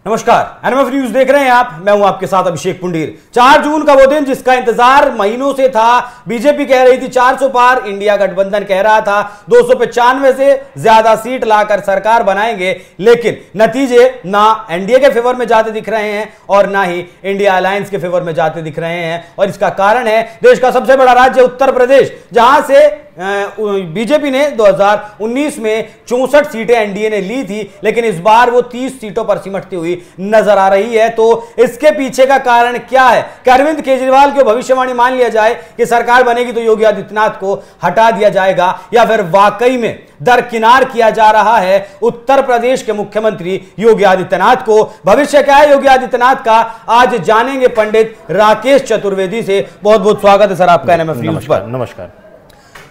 नमस्कार, NMF news देख रहे हैं आप। मैं हूं आपके साथ अभिषेक पुंडीर। 4 जून का वो दिन जिसका इंतजार महीनों से था। बीजेपी कह रही थी 400 पार, इंडिया गठबंधन कह रहा था 295 से ज्यादा सीट लाकर सरकार बनाएंगे, लेकिन नतीजे ना एनडीए के फेवर में जाते दिख रहे हैं और ना ही इंडिया अलायंस के फेवर में जाते दिख रहे हैं। और इसका कारण है देश का सबसे बड़ा राज्य उत्तर प्रदेश, जहां से बीजेपी ने 2019 में 64 सीटें एनडीए ने ली थी, लेकिन इस बार वो 30 सीटों पर सिमटती हुई नजर आ रही है। तो इसके पीछे का कारण क्या है? क्या अरविंद केजरीवाल की भविष्यवाणी मान लिया जाए कि सरकार बनेगी तो योगी आदित्यनाथ को हटा दिया जाएगा, या फिर वाकई में दरकिनार किया जा रहा है उत्तर प्रदेश के मुख्यमंत्री योगी आदित्यनाथ को? भविष्य क्या है योगी आदित्यनाथ का, आज जानेंगे पंडित राकेश चतुर्वेदी से। बहुत बहुत स्वागत है सर आपका एनएमएफ न्यूज पर। नमस्कार।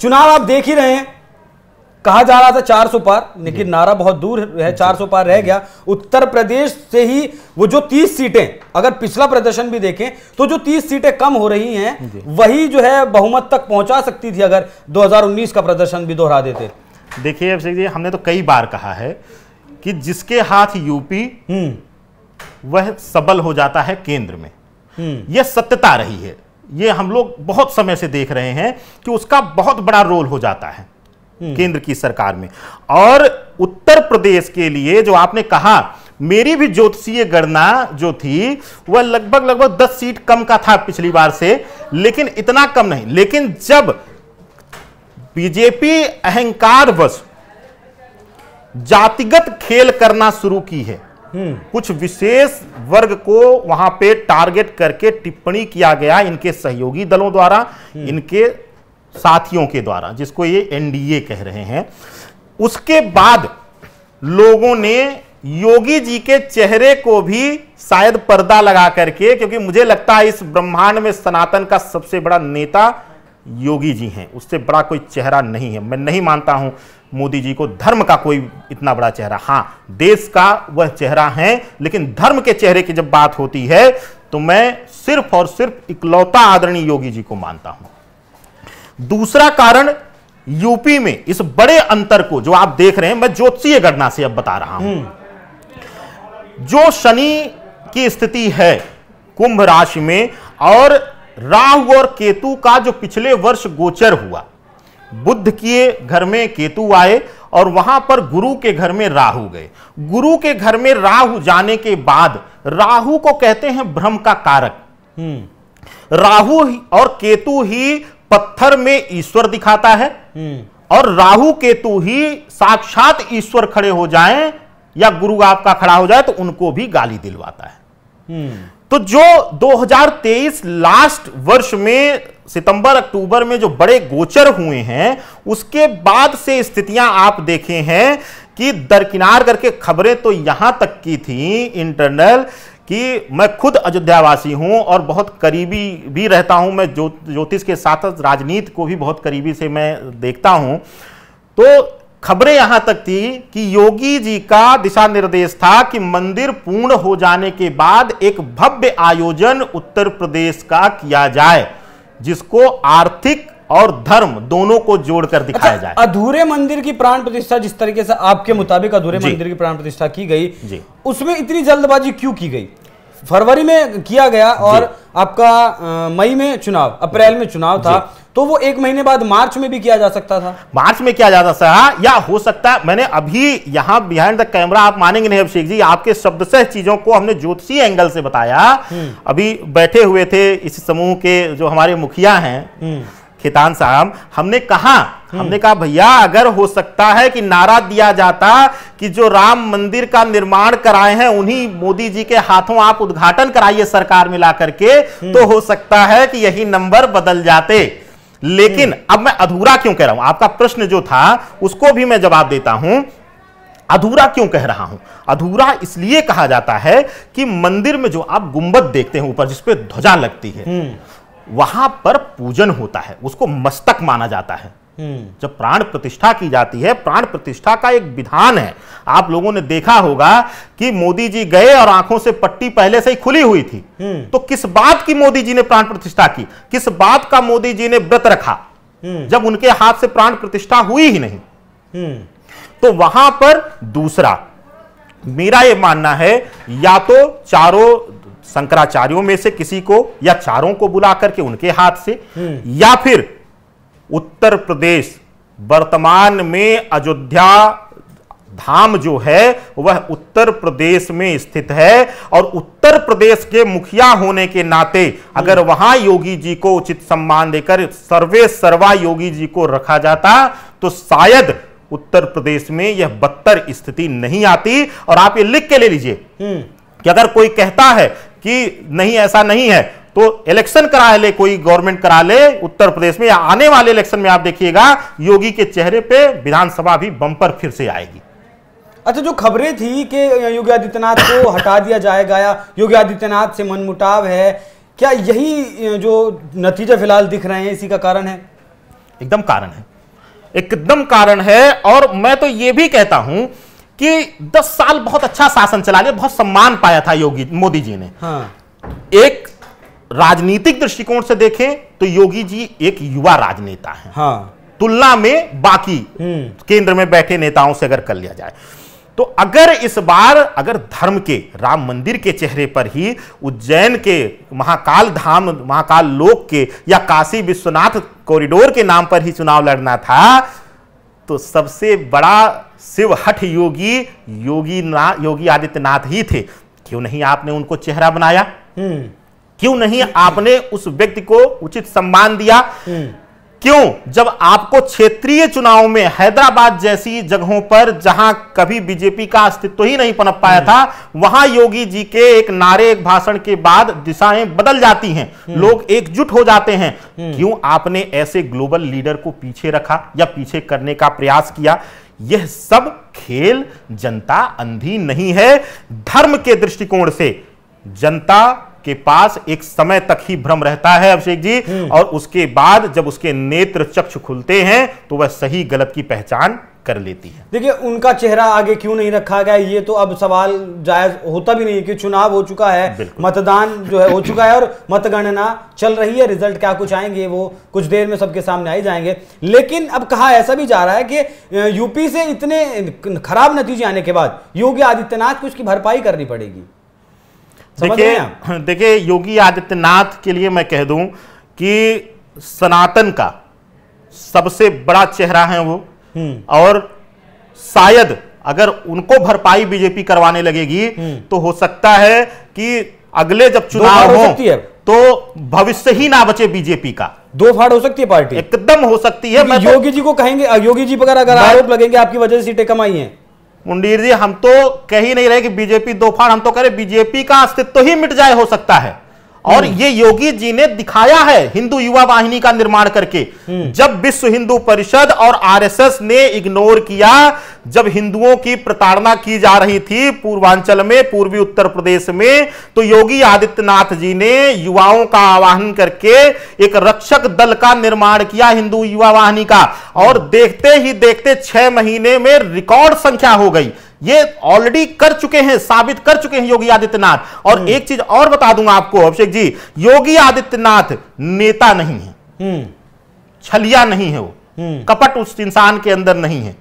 चुनाव आप देख ही रहे हैं, कहा जा रहा था 400 पार, लेकिन नारा बहुत दूर है, 400 पार रह गया। उत्तर प्रदेश से ही वो जो 30 सीटें, अगर पिछला प्रदर्शन भी देखें तो जो 30 सीटें कम हो रही हैं, वही जो है बहुमत तक पहुंचा सकती थी अगर 2019 का प्रदर्शन भी दोहरा देते। देखिए अभिषेक जी, हमने तो कई बार कहा है कि जिसके हाथ यूपी वह सबल हो जाता है केंद्र में। यह सत्यता रही है, ये हम लोग बहुत समय से देख रहे हैं कि उसका बहुत बड़ा रोल हो जाता है केंद्र की सरकार में। और उत्तर प्रदेश के लिए जो आपने कहा, मेरी भी ज्योतिषीय गणना जो थी वह लगभग 10 सीट कम का था पिछली बार से, लेकिन इतना कम नहीं। लेकिन जब बीजेपी अहंकारवश जातिगत खेल करना शुरू की है, कुछ विशेष वर्ग को वहां पे टारगेट करके टिप्पणी किया गया इनके सहयोगी दलों द्वारा, इनके साथियों के द्वारा, जिसको ये एनडीए कह रहे हैं। उसके बाद लोगों ने योगी जी के चेहरे को भी शायद पर्दा लगा करके, क्योंकि मुझे लगता है इस ब्रह्मांड में सनातन का सबसे बड़ा नेता योगी जी हैं, उससे बड़ा कोई चेहरा नहीं है। मैं नहीं मानता हूं मोदी जी को धर्म का कोई इतना बड़ा चेहरा, हां देश का वह चेहरा है, लेकिन धर्म के चेहरे की जब बात होती है तो मैं सिर्फ और सिर्फ इकलौता आदरणीय योगी जी को मानता हूं। दूसरा कारण, यूपी में इस बड़े अंतर को जो आप देख रहे हैं, मैं ज्योतिषीय गणना से अब बता रहा हूं। जो शनि की स्थिति है कुंभ राशि में, और राहु और केतु का जो पिछले वर्ष गोचर हुआ, बुध के घर में केतु आए और वहां पर गुरु के घर में राहु गए। गुरु के घर में राहु जाने के बाद, राहु को कहते हैं भ्रम का कारक। राहु और केतु ही पत्थर में ईश्वर दिखाता है, और राहु केतु ही साक्षात ईश्वर खड़े हो जाएं या गुरु आपका खड़ा हो जाए तो उनको भी गाली दिलवाता है। तो जो 2023 लास्ट वर्ष में सितंबर अक्टूबर में जो बड़े गोचर हुए हैं, उसके बाद से स्थितियां आप देखे हैं कि दरकिनार करके खबरें तो यहां तक की थी इंटरनल, कि मैं खुद अयोध्यावासी हूं और बहुत करीबी भी रहता हूं, मैं ज्योतिष के साथ राजनीति को भी बहुत करीबी से मैं देखता हूं। तो खबरें यहां तक थी कि योगी जी का दिशा निर्देश था कि मंदिर पूर्ण हो जाने के बाद एक भव्य आयोजन उत्तर प्रदेश का किया जाए, जिसको आर्थिक और धर्म दोनों को जोड़कर दिखाया जाए। अधूरे मंदिर की प्राण प्रतिष्ठा, जिस तरीके से आपके मुताबिक अधूरे मंदिर की प्राण प्रतिष्ठा की गई, उसमें इतनी जल्दबाजी क्यों की गई? फरवरी में किया गया और आपका मई में चुनाव, अप्रैल में चुनाव था, तो वो 1 महीने बाद मार्च में भी किया जा सकता था। मार्च में किया जा सकता है, या हो सकता है, मैंने अभी यहां बिहाइंड द कैमरा, आप मानेंगे नहीं अभिषेक जी, आपके शब्द से चीजों को हमने ज्योतिषीय एंगल से बताया। अभी बैठे हुए थे इस समूह के जो हमारे मुखिया हैं खेतान साहब, हमने कहा भैया अगर हो सकता है कि नारा दिया जाता कि जो राम मंदिर का निर्माण कराए हैं उन्हीं मोदी जी के हाथों आप उद्घाटन कराइए सरकार में ला करके, तो हो सकता है कि यही नंबर बदल जाते। लेकिन अब मैं अधूरा क्यों कह रहा हूं, आपका प्रश्न जो था उसको भी मैं जवाब देता हूं। अधूरा क्यों कह रहा हूं? अधूरा इसलिए कहा जाता है कि मंदिर में जो आप गुंबद देखते हैं ऊपर, जिसपे ध्वजा लगती है, वहां पर पूजन होता है, उसको मस्तक माना जाता है। जब प्राण प्रतिष्ठा की जाती है, प्राण प्रतिष्ठा का एक विधान है। आप लोगों ने देखा होगा कि मोदी जी गए और आंखों से पट्टी पहले से ही खुली हुई थी। तो किस बात की मोदी जी ने प्राण प्रतिष्ठा की, किस बात का मोदी जी ने व्रत रखा, जब उनके हाथ से प्राण प्रतिष्ठा हुई ही नहीं। तो वहां पर दूसरा मेरा यह मानना है या तो चारों शंकराचार्यों में से किसी को या चारों को बुला करके उनके हाथ से, या फिर उत्तर प्रदेश वर्तमान में अयोध्या धाम जो है वह उत्तर प्रदेश में स्थित है, और उत्तर प्रदेश के मुखिया होने के नाते अगर वहां योगी जी को उचित सम्मान देकर सर्वे सर्वा योगी जी को रखा जाता तो शायद उत्तर प्रदेश में यह बदतर स्थिति नहीं आती। और आप ये लिख के ले लीजिए कि अगर कोई कहता है कि नहीं ऐसा नहीं है तो इलेक्शन करा ले, कोई गवर्नमेंट करा ले उत्तर प्रदेश में, या आने वाले इलेक्शन में आप देखिएगा योगी के चेहरे पे विधानसभा भी बम्पर फिर से आएगी। अच्छा, जो खबरें थी कि योगी आदित्यनाथ को हटा दिया जाएगा या योगी आदित्यनाथ से मनमुटाव है, क्या यही जो नतीजे फिलहाल दिख रहे हैं इसी का कारण है? एकदम कारण है, एकदम कारण है। और मैं तो यह भी कहता हूं कि 10 साल बहुत अच्छा शासन चला लिया, बहुत सम्मान पाया था मोदी जी ने। हाँ। एक राजनीतिक दृष्टिकोण से देखें तो योगी जी एक युवा राजनेता हैं। हाँ। तुलना में बाकी केंद्र में बैठे नेताओं से अगर कर लिया जाए तो अगर इस बार अगर धर्म के राम मंदिर के चेहरे पर ही उज्जैन के महाकाल धाम, महाकाल लोक के या काशी विश्वनाथ कॉरिडोर के नाम पर ही चुनाव लड़ना था तो सबसे बड़ा शिव हठ योगी आदित्यनाथ ही थे। क्यों नहीं आपने उनको चेहरा बनाया? क्यों नहीं आपने उस व्यक्ति को उचित सम्मान दिया? क्यों जब आपको क्षेत्रीय चुनाव में हैदराबाद जैसी जगहों पर जहां कभी बीजेपी का अस्तित्व ही नहीं पनप पाया था वहां योगी जी के एक नारे, एक भाषण के बाद दिशाएं बदल जाती हैं, लोग एकजुट हो जाते हैं, क्यों आपने ऐसे ग्लोबल लीडर को पीछे रखा या पीछे करने का प्रयास किया? यह सब खेल जनता अंधी नहीं है। धर्म के दृष्टिकोण से जनता के पास एक समय तक ही भ्रम रहता है अभिषेक जी, और उसके बाद जब उसके नेत्र चक्षु खुलते हैं तो वह सही गलत की पहचान कर लेती है। देखिए, उनका चेहरा आगे क्यों नहीं रखा गया ये तो अब सवाल जायज होता भी नहीं है कि चुनाव हो चुका है, मतदान जो है हो चुका है और मतगणना चल रही है, रिजल्ट क्या कुछ आएंगे वो कुछ देर में सबके सामने आ ही जाएंगे। लेकिन अब कहा ऐसा भी जा रहा है कि यूपी से इतने खराब नतीजे आने के बाद योगी आदित्यनाथ को इसकी भरपाई करनी पड़ेगी। देखिए योगी आदित्यनाथ के लिए मैं कह दूं कि सनातन का सबसे बड़ा चेहरा है वो, और शायद अगर उनको भरपाई बीजेपी करवाने लगेगी तो हो सकता है कि अगले जब चुनाव हो तो भविष्य ही ना बचे बीजेपी का। 2 फाड़ हो सकती है पार्टी, एकदम हो सकती है। मैं योगी जी को कहेंगे, योगी जी पर अगर आरोप लगेंगे आपकी वजह से सीटें कम आई हैं। मुंडीर जी, हम तो कह ही नहीं रहे कि बीजेपी 2 फाड़, हम तो कह रहे बीजेपी का अस्तित्व ही मिट जाए हो सकता है। और ये योगी जी ने दिखाया है हिंदू युवा वाहिनी का निर्माण करके। जब विश्व हिंदू परिषद और आरएसएस ने इग्नोर किया, जब हिंदुओं की प्रताड़ना की जा रही थी पूर्वांचल में, पूर्वी उत्तर प्रदेश में, तो योगी आदित्यनाथ जी ने युवाओं का आह्वान करके एक रक्षक दल का निर्माण किया हिंदू युवा वाहिनी का, और देखते ही देखते 6 महीने में रिकॉर्ड संख्या हो गई। ये ऑलरेडी कर चुके हैं, साबित कर चुके हैं योगी आदित्यनाथ। और एक चीज और बता दूंगा आपको अभिषेक जी, योगी आदित्यनाथ नेता नहीं है, छलिया नहीं है, वो कपट उस इंसान के अंदर नहीं है,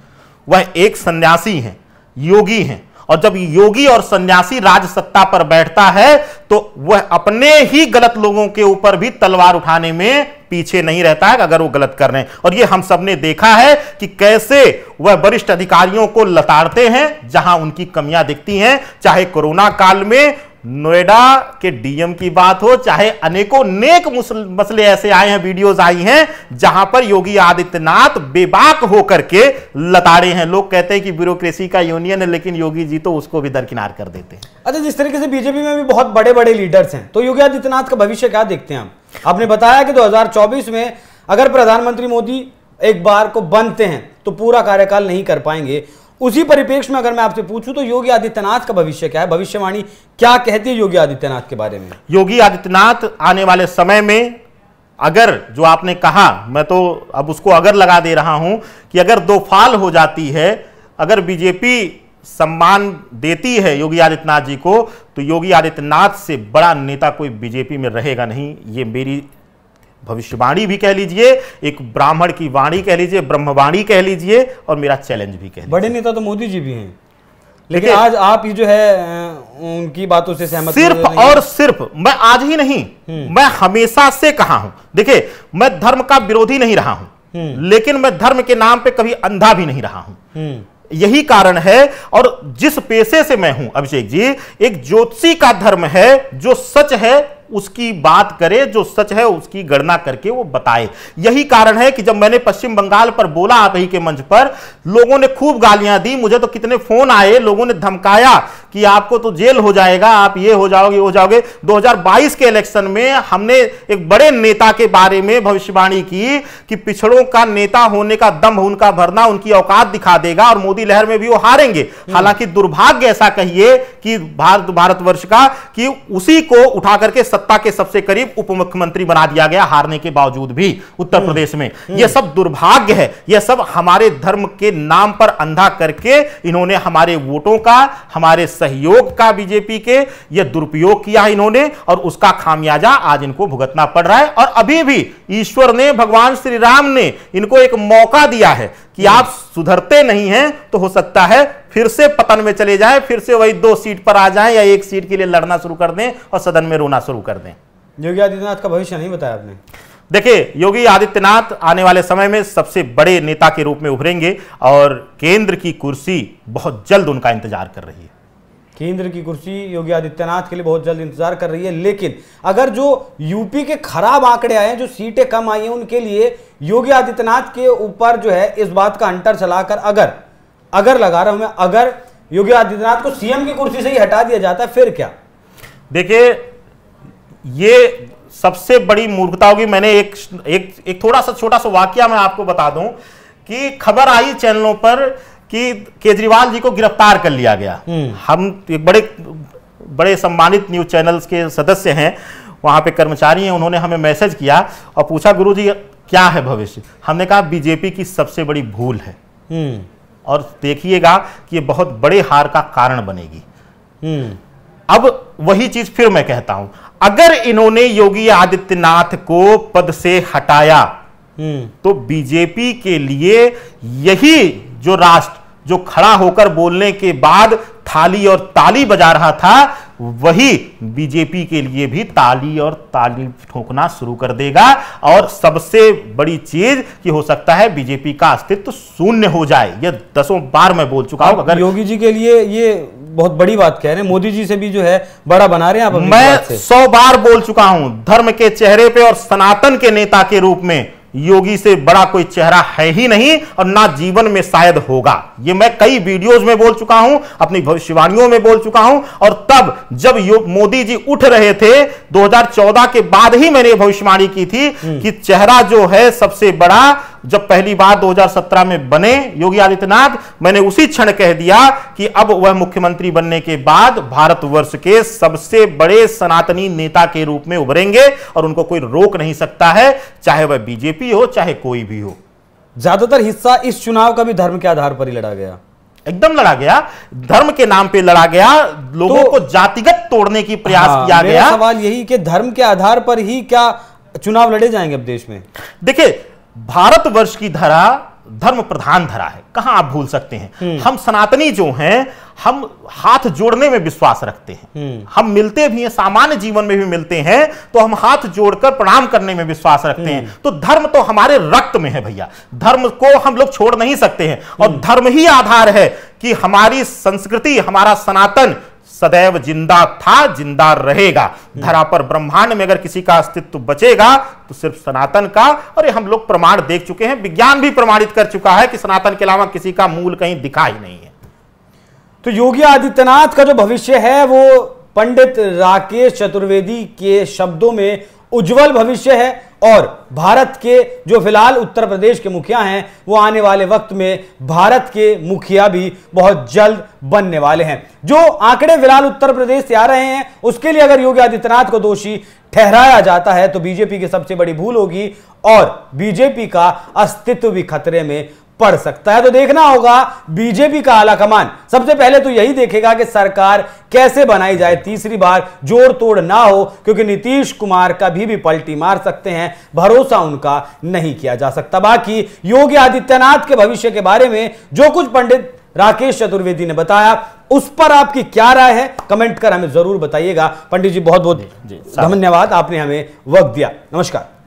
वह एक सन्यासी है, योगी है। और जब योगी और सन्यासी राज सत्ता पर बैठता है तो वह अपने ही गलत लोगों के ऊपर भी तलवार उठाने में पीछे नहीं रहता है अगर वो गलत कर रहे हैं। और ये हम सब ने देखा है कि कैसे वह वरिष्ठ अधिकारियों को लताड़ते हैं जहां उनकी कमियां दिखती हैं, चाहे कोरोना काल में नोएडा के डीएम की बात हो, चाहे अनेकों नेक मसले ऐसे आए हैं, वीडियोस आई हैं जहां पर योगी आदित्यनाथ बेबाक होकर के लताड़े हैं। लोग कहते हैं कि ब्यूरोक्रेसी का यूनियन है, लेकिन योगी जी तो उसको भी दरकिनार कर देते हैं। अच्छा, जिस तरीके से बीजेपी में भी बहुत बड़े बड़े लीडर्स हैं, तो योगी आदित्यनाथ का भविष्य क्या देखते हैं आप? आपने बताया कि 2024 में अगर प्रधानमंत्री मोदी एक बार को बनते हैं तो पूरा कार्यकाल नहीं कर पाएंगे। उसी परिप्रेक्ष्य में अगर मैं आपसे पूछूं तो योगी आदित्यनाथ का भविष्य क्या है? भविष्यवाणी क्या कहती है योगी आदित्यनाथ के बारे में? योगी आदित्यनाथ आने वाले समय में, अगर जो आपने कहा, मैं तो अब उसको अगर लगा दे रहा हूं कि अगर 2 फाल हो जाती है, अगर बीजेपी सम्मान देती है योगी आदित्यनाथ जी को, तो योगी आदित्यनाथ से बड़ा नेता कोई बीजेपी में रहेगा नहीं। ये मेरी भविष्यवाणी भी कह लीजिए, एक ब्राह्मण की वाणी कह लीजिए, ब्रह्मवाणी कह लीजिए, और मेरा चैलेंज भी कह लीजिए। बड़े नेता तो मोदी जी भी हैं। लेकिन आज आप ही जो है उनकी बातों से सहमत सिर्फ और सिर्फ मैं आज ही नहीं, मैं हमेशा से कहा हूं। देखिए, मैं धर्म का विरोधी नहीं रहा हूं, लेकिन मैं धर्म के नाम पे कभी अंधा भी नहीं रहा हूं। यही कारण है, और जिस पेशे से मैं हूं अभिषेक जी, एक ज्योतिषी का धर्म है जो सच है उसकी बात करे, जो सच है उसकी गणना करके वो बताए। यही कारण है कि जब मैंने पश्चिम बंगाल पर बोला आप ही के मंच पर, लोगों ने खूब गालियां दी, मुझे तो कितने फोन आए, लोगों ने धमकाया कि आपको तो जेल हो जाएगा, आप ये हो जाओगे। 2022 के इलेक्शन में हमने एक बड़े नेता के बारे में भविष्यवाणी की कि पिछड़ों का नेता होने का दम उनका भरना उनकी औकात दिखा देगा और मोदी लहर में भी वो हारेंगे। हालांकि दुर्भाग्य ऐसा कहिए कि भारतवर्ष का कि उसी को उठा करके सत्ता के सबसे करीब उप मुख्यमंत्री बना दिया गया, हारने के बावजूद भी उत्तर प्रदेश में। यह सब दुर्भाग्य है, यह सब हमारे धर्म के नाम पर अंधा करके इन्होंने हमारे वोटों का, हमारे सहयोग का बीजेपी के यह दुरुपयोग किया इन्होंने, और उसका खामियाजा आज इनको भुगतना पड़ रहा है। और अभी भी ईश्वर ने, भगवान श्री राम ने इनको एक मौका दिया है कि आप सुधरते नहीं हैं तो हो सकता है फिर से पतन में चले जाएं, फिर से वही 2 सीट पर आ जाएं या 1 सीट के लिए लड़ना शुरू कर दें और सदन में रोना शुरू कर दें। योगी आदित्यनाथ का भविष्य नहीं बताया आपने। देखिए, योगी आदित्यनाथ आने वाले समय में सबसे बड़े नेता के रूप में उभरेंगे और केंद्र की कुर्सी बहुत जल्द उनका इंतजार कर रही है। केंद्र की कुर्सी योगी आदित्यनाथ के लिए बहुत जल्द इंतजार कर रही है। लेकिन अगर जो यूपी के खराब आंकड़े आए हैं, जो सीटें कम आई हैं, उनके लिए योगी आदित्यनाथ के ऊपर जो है इस बात का अंटर चलाकर अगर लगा रहा हूं मैं, अगर योगी आदित्यनाथ को सीएम की कुर्सी से ही हटा दिया जाता है फिर क्या? देखिए, ये सबसे बड़ी मूर्खता होगी। मैंने एक थोड़ा सा छोटा सा वाकया मैं आपको बता दूं कि खबर आई चैनलों पर कि केजरीवाल जी को गिरफ्तार कर लिया गया। हम एक बड़े सम्मानित न्यूज चैनल्स के सदस्य हैं, वहां पे कर्मचारी हैं, उन्होंने हमें मैसेज किया और पूछा गुरुजी क्या है भविष्य। हमने कहा बीजेपी की सबसे बड़ी भूल है और देखिएगा कि ये बहुत बड़े हार का कारण बनेगी। अब वही चीज फिर मैं कहता हूं, अगर इन्होंने योगी आदित्यनाथ को पद से हटाया तो बीजेपी के लिए यही जो राष्ट्र जो खड़ा होकर बोलने के बाद थाली और ताली बजा रहा था, वही बीजेपी के लिए भी ताली और ताली ठोकना शुरू कर देगा। और सबसे बड़ी चीज कि हो सकता है बीजेपी का अस्तित्व शून्य हो जाए। यह 10 बार मैं बोल चुका हूं। अगर योगी जी के लिए ये बहुत बड़ी बात कह रहे हैं, मोदी जी से भी जो है बड़ा बना रहे हैं आप। मैं 100 बार बोल चुका हूं, धर्म के चेहरे पे और सनातन के नेता के रूप में योगी से बड़ा कोई चेहरा है ही नहीं और ना जीवन में शायद होगा। ये मैं कई वीडियोस में बोल चुका हूं, अपनी भविष्यवाणियों में बोल चुका हूं। और तब जब मोदी जी उठ रहे थे 2014 के बाद ही मैंने भविष्यवाणी की थी कि चेहरा जो है सबसे बड़ा, जब पहली बार 2017 में बने योगी आदित्यनाथ, मैंने उसी क्षण कह दिया कि अब वह मुख्यमंत्री बनने के बाद भारतवर्ष के सबसे बड़े सनातनी नेता के रूप में उभरेंगे और उनको कोई रोक नहीं सकता है, चाहे वह बीजेपी हो चाहे कोई भी हो। ज्यादातर हिस्सा इस चुनाव का भी धर्म के आधार पर ही लड़ा गया, एकदम लड़ा गया, धर्म के नाम पे लड़ा गया, लोगों को जातिगत तोड़ने की प्रयास किया गया। मेरा सवाल यही कि धर्म के आधार पर ही क्या चुनाव लड़े जाएंगे अब देश में? देखिए, भारतवर्ष की धरा धर्म प्रधान धरा है, कहां आप भूल सकते हैं। हम सनातनी जो हैं, हम हाथ जोड़ने में विश्वास रखते हैं, हम मिलते भी हैं, सामान्य जीवन में भी मिलते हैं तो हम हाथ जोड़कर प्रणाम करने में विश्वास रखते हैं। तो धर्म तो हमारे रक्त में है भैया, धर्म को हम लोग छोड़ नहीं सकते हैं। और धर्म ही आधार है कि हमारी संस्कृति, हमारा सनातन सदैव जिंदा था, जिंदा रहेगा। धरा पर ब्रह्मांड में अगर किसी का अस्तित्व बचेगा तो सिर्फ सनातन का। और ये हम लोग प्रमाण देख चुके हैं, विज्ञान भी प्रमाणित कर चुका है कि सनातन के अलावा किसी का मूल कहीं दिखा ही नहीं है। तो योगी आदित्यनाथ का जो भविष्य है वो पंडित राकेश चतुर्वेदी के शब्दों में उज्जवल भविष्य है। और भारत के जो फिलहाल उत्तर प्रदेश के मुखिया हैं, वो आने वाले वक्त में भारत के मुखिया भी बहुत जल्द बनने वाले हैं। जो आंकड़े फिलहाल उत्तर प्रदेश से आ रहे हैं, उसके लिए अगर योगी आदित्यनाथ को दोषी ठहराया जाता है तो बीजेपी की सबसे बड़ी भूल होगी और बीजेपी का अस्तित्व भी खतरे में पड़ सकता है। तो देखना होगा बीजेपी का आलाकमान सबसे पहले तो यही देखेगा कि सरकार कैसे बनाई जाए, तीसरी बार जोड़ तोड़ ना हो, क्योंकि नीतीश कुमार कभी भी पलटी मार सकते हैं, भरोसा उनका नहीं किया जा सकता। बाकी योगी आदित्यनाथ के भविष्य के बारे में जो कुछ पंडित राकेश चतुर्वेदी ने बताया उस पर आपकी क्या राय है कमेंट कर हमें जरूर बताइएगा। पंडित जी बहुत बहुत धन्यवाद, आपने हमें वक्त दिया। नमस्कार।